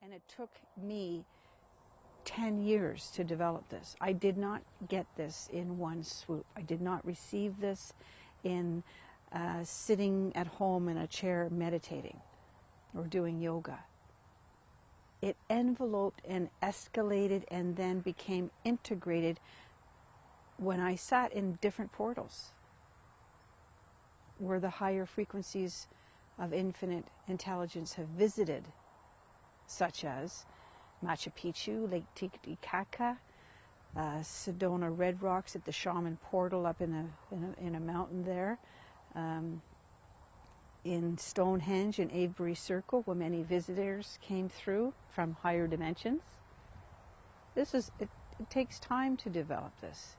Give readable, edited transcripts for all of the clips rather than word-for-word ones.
And it took me 10 years to develop this. I did not get this in one swoop. I did not receive this in sitting at home in a chair meditating or doing yoga. It enveloped and escalated and then became integrated when I sat in different portals where the higher frequencies of infinite intelligence have visited, such as Machu Picchu, Lake Titicaca, Sedona Red Rocks at the Shaman Portal up in a mountain there, in Stonehenge and Avebury Circle, where many visitors came through from higher dimensions. It takes time to develop this.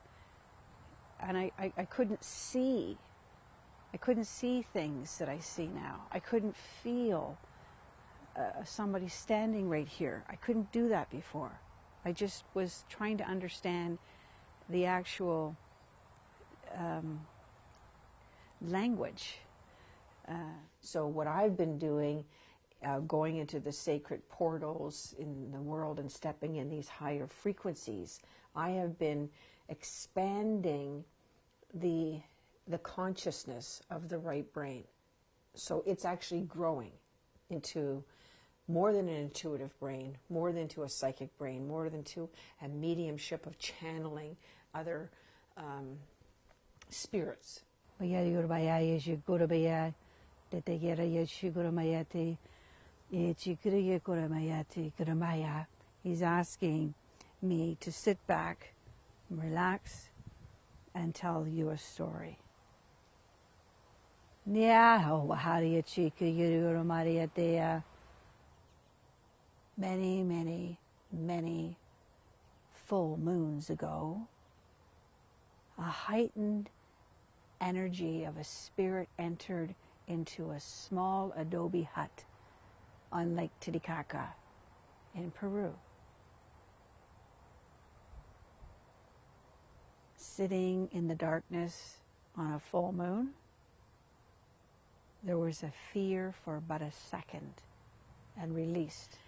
And I couldn't see things that I see now. I couldn't feel somebody standing right here. I couldn't do that before. I just was trying to understand the actual language. So what I've been doing, going into the sacred portals in the world and stepping in these higher frequencies, I have been expanding the consciousness of the right brain. So it's actually growing into more than an intuitive brain, more than to a psychic brain, more than to a mediumship of channeling other spirits. He's asking me to sit back, relax, and tell you a story. Many, many, many full moons ago, a heightened energy of a spirit entered into a small adobe hut on Lake Titicaca in Peru. Sitting in the darkness on a full moon, there was a fear for but a second and released.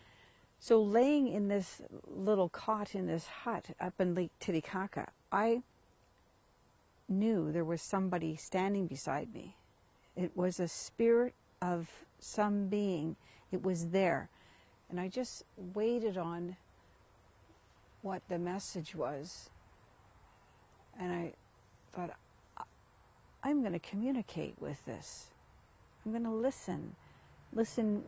So laying in this little cot in this hut up in Lake Titicaca, I knew there was somebody standing beside me. It was a spirit of some being. It was there. And I just waited on what the message was. And I thought, I'm going to communicate with this. I'm going to listen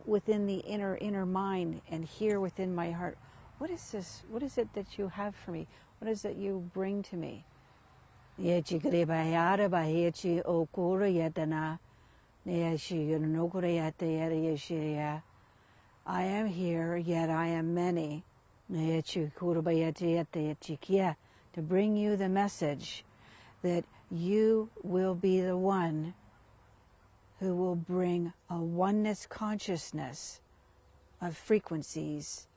within the inner mind and hear within my heart, what is this? What is it that you have for me? What is it you bring to me? I am here, yet I am many. To bring you the message that you will be the one who will bring a oneness consciousness of frequencies,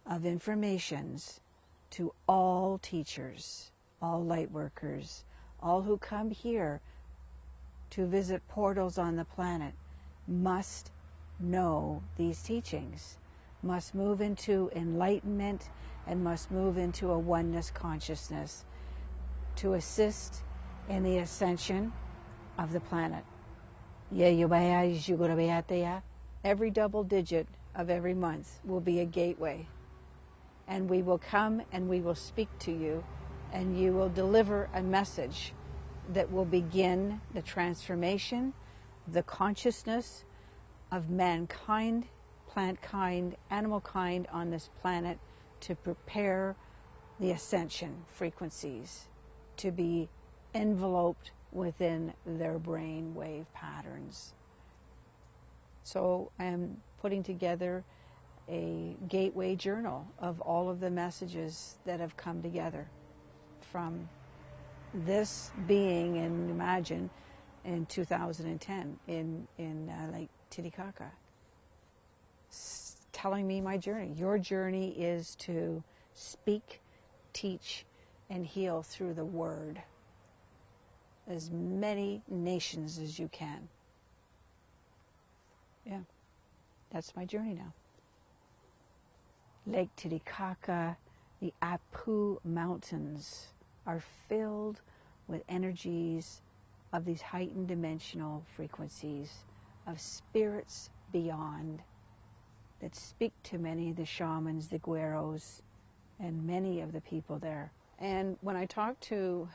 of informations to all teachers, all light workers, all who come here to visit portals on the planet must know these teachings, must move into enlightenment, and must move into a oneness consciousness to assist in the ascension of the planet. Every double digit of every month will be a gateway. And we will come and we will speak to you, and you will deliver a message that will begin the transformation, the consciousness of mankind, plant kind, animal kind on this planet, to prepare the ascension frequencies to be enveloped within their brain wave patterns. So I am putting together a gateway journal of all of the messages that have come together from this being, and imagine, in 2010 in Lake Titicaca, telling me my journey. Your journey is to speak, teach, and heal through the word as many nations as you can. Yeah, that's my journey now. Lake Titicaca, the Apu Mountains are filled with energies of these heightened dimensional frequencies of spirits beyond that speak to many of the shamans, the güeros, and many of the people there. And when I talked to,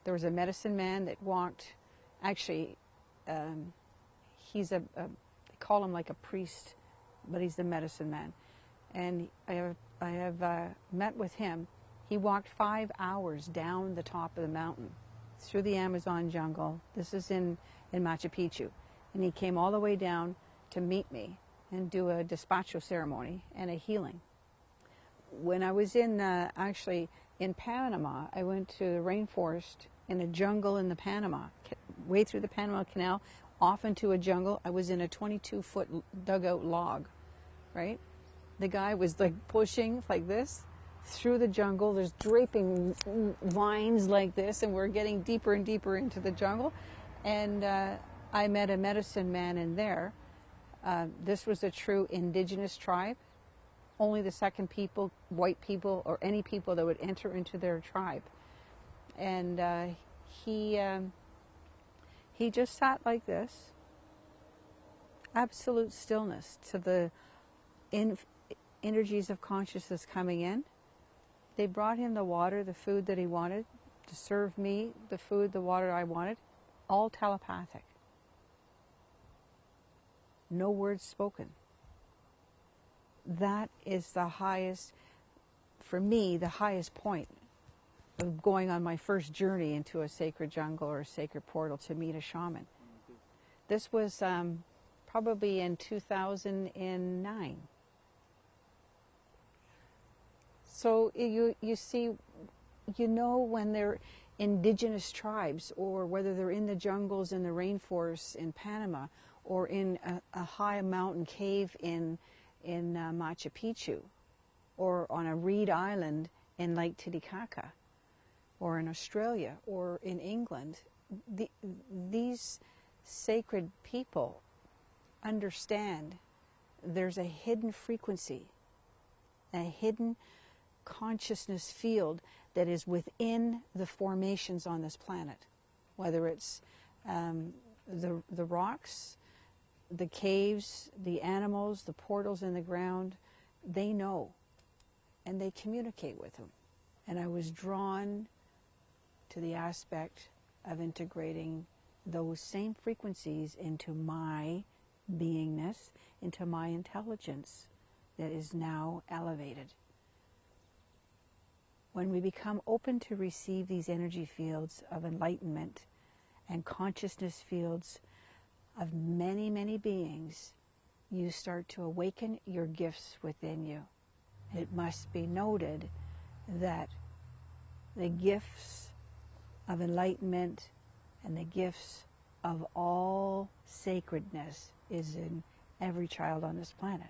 there was a medicine man that walked, actually, he's they call him like a priest, but he's the medicine man. And I have met with him. He walked 5 hours down the top of the mountain, through the Amazon jungle. This is in Machu Picchu. And he came all the way down to meet me and do a despacho ceremony and a healing. When I was actually in Panama, I went to the rainforest in a jungle in the Panama, way through the Panama Canal, off into a jungle. I was in a 22-foot dugout log, right? The guy was like pushing like this through the jungle. There's draping vines like this, and we're getting deeper and deeper into the jungle. And I met a medicine man in there. This was a true indigenous tribe. Only the second people, white people, or any people that would enter into their tribe. And he just sat like this, absolute stillness to the energies of consciousness coming in. They brought him the water, the food that he wanted, to serve me the food, the water I wanted, all telepathic. No words spoken. That is the highest, for me, the highest point of going on my first journey into a sacred jungle or a sacred portal to meet a shaman. This was probably in 2009. So you see, you know, when they're indigenous tribes, or whether they're in the jungles, in the rainforests in Panama, or in a high mountain cave in Machu Picchu, or on a reed island in Lake Titicaca, or in Australia, or in England, these sacred people understand there's a hidden frequency, a hidden consciousness field that is within the formations on this planet, whether it's the rocks, the caves, the animals, the portals in the ground. They know, and they communicate with them. And I was drawn to the aspect of integrating those same frequencies into my beingness, into my intelligence that is now elevated. When we become open to receive these energy fields of enlightenment and consciousness fields of many, many beings, you start to awaken your gifts within you. It must be noted that the gifts of enlightenment and the gifts of all sacredness is in every child on this planet.